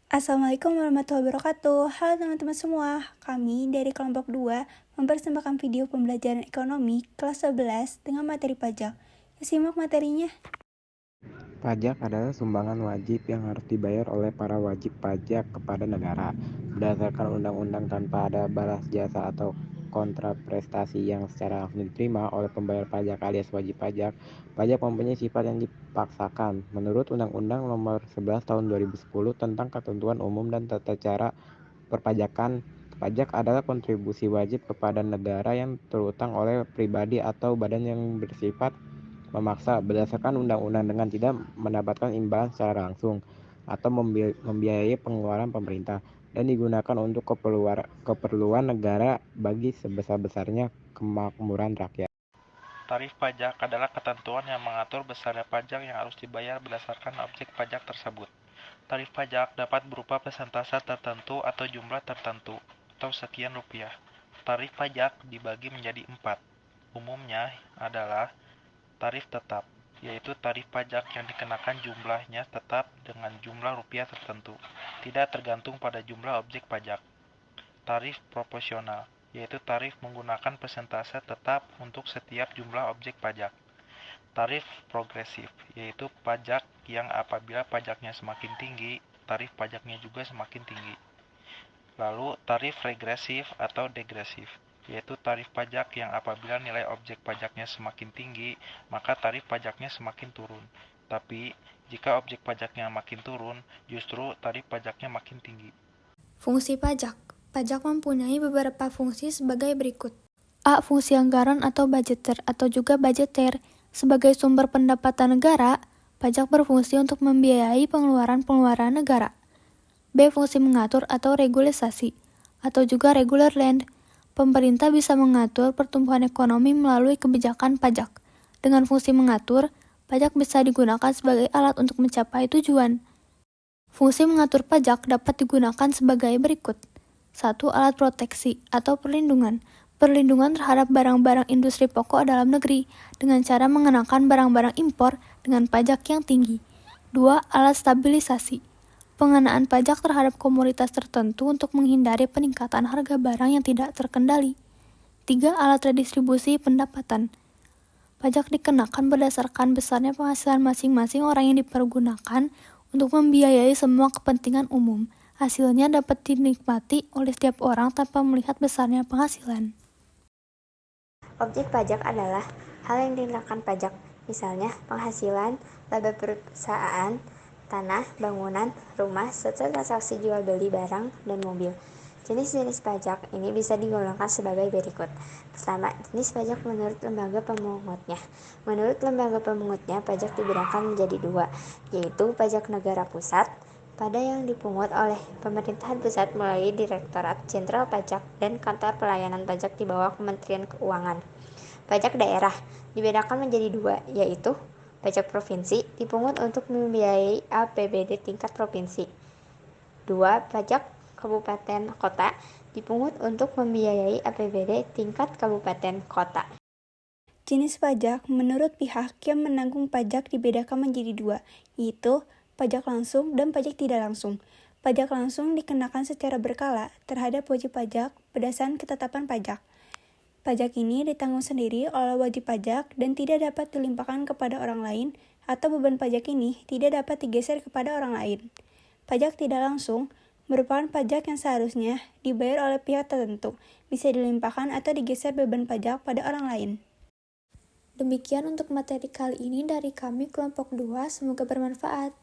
Assalamualaikum warahmatullahi wabarakatuh. Halo teman-teman semua, kami dari kelompok 2 mempersembahkan video pembelajaran ekonomi kelas 11 dengan materi pajak. Simak materinya. Pajak adalah sumbangan wajib yang harus dibayar oleh para wajib pajak kepada negara. Berdasarkan undang-undang, tanpa ada balas jasa atau kontraprestasi yang secara langsung diterima oleh pembayar pajak alias wajib pajak, pajak mempunyai sifat yang dipaksakan. Menurut Undang-Undang Nomor 11 Tahun 2010 tentang Ketentuan Umum dan Tata Cara Perpajakan, pajak adalah kontribusi wajib kepada negara yang terutang oleh pribadi atau badan yang bersifat memaksa berdasarkan undang-undang dengan tidak mendapatkan imbalan secara langsung atau membiayai pengeluaran pemerintah, dan digunakan untuk keperluan negara bagi sebesar-besarnya kemakmuran rakyat. Tarif pajak adalah ketentuan yang mengatur besarnya pajak yang harus dibayar berdasarkan objek pajak tersebut. Tarif pajak dapat berupa persentase tertentu atau jumlah tertentu, atau sekian rupiah. Tarif pajak dibagi menjadi 4. Umumnya adalah tarif tetap, yaitu tarif pajak yang dikenakan jumlahnya tetap dengan jumlah rupiah tertentu, tidak tergantung pada jumlah objek pajak. Tarif proporsional, yaitu tarif menggunakan persentase tetap untuk setiap jumlah objek pajak. Tarif progresif, yaitu pajak yang apabila pajaknya semakin tinggi, tarif pajaknya juga semakin tinggi. Lalu tarif regresif atau degresif, yaitu tarif pajak yang apabila nilai objek pajaknya semakin tinggi, maka tarif pajaknya semakin turun. Tapi, jika objek pajaknya makin turun, justru tarif pajaknya makin tinggi. Fungsi pajak. Pajak mempunyai beberapa fungsi sebagai berikut. A. Fungsi anggaran atau budgeter atau juga budgeter. Sebagai sumber pendapatan negara, pajak berfungsi untuk membiayai pengeluaran-pengeluaran negara. B. Fungsi mengatur atau regulasi atau juga regular land. Pemerintah bisa mengatur pertumbuhan ekonomi melalui kebijakan pajak. Dengan fungsi mengatur, pajak bisa digunakan sebagai alat untuk mencapai tujuan. Fungsi mengatur pajak dapat digunakan sebagai berikut. 1. Alat proteksi atau perlindungan. Perlindungan terhadap barang-barang industri pokok dalam negeri dengan cara mengenakan barang-barang impor dengan pajak yang tinggi. 2. Alat stabilisasi. Pengenaan pajak terhadap komoditas tertentu untuk menghindari peningkatan harga barang yang tidak terkendali. 3. Alat redistribusi pendapatan. Pajak dikenakan berdasarkan besarnya penghasilan masing-masing orang yang dipergunakan untuk membiayai semua kepentingan umum. Hasilnya dapat dinikmati oleh setiap orang tanpa melihat besarnya penghasilan. Objek pajak adalah hal yang dikenakan pajak, misalnya penghasilan, laba perusahaan, tanah, bangunan, rumah, serta transaksi jual beli barang dan mobil. Jenis-jenis pajak ini bisa digolongkan sebagai berikut. Pertama, jenis pajak menurut lembaga pemungutnya. Menurut lembaga pemungutnya, pajak dibedakan menjadi dua, yaitu pajak negara pusat, pada yang dipungut oleh pemerintahan pusat melalui Direktorat Jenderal Pajak dan Kantor Pelayanan Pajak di bawah Kementerian Keuangan. Pajak daerah dibedakan menjadi dua, yaitu pajak provinsi dipungut untuk membiayai APBD tingkat provinsi. 2. Pajak kabupaten kota dipungut untuk membiayai APBD tingkat kabupaten kota. Jenis pajak menurut pihak yang menanggung pajak dibedakan menjadi dua, yaitu pajak langsung dan pajak tidak langsung. Pajak langsung dikenakan secara berkala terhadap wajib pajak berdasarkan ketetapan pajak. Pajak ini ditanggung sendiri oleh wajib pajak dan tidak dapat dilimpahkan kepada orang lain, atau beban pajak ini tidak dapat digeser kepada orang lain. Pajak tidak langsung merupakan pajak yang seharusnya dibayar oleh pihak tertentu, bisa dilimpahkan atau digeser beban pajak pada orang lain. Demikian untuk materi kali ini dari kami kelompok 2, semoga bermanfaat.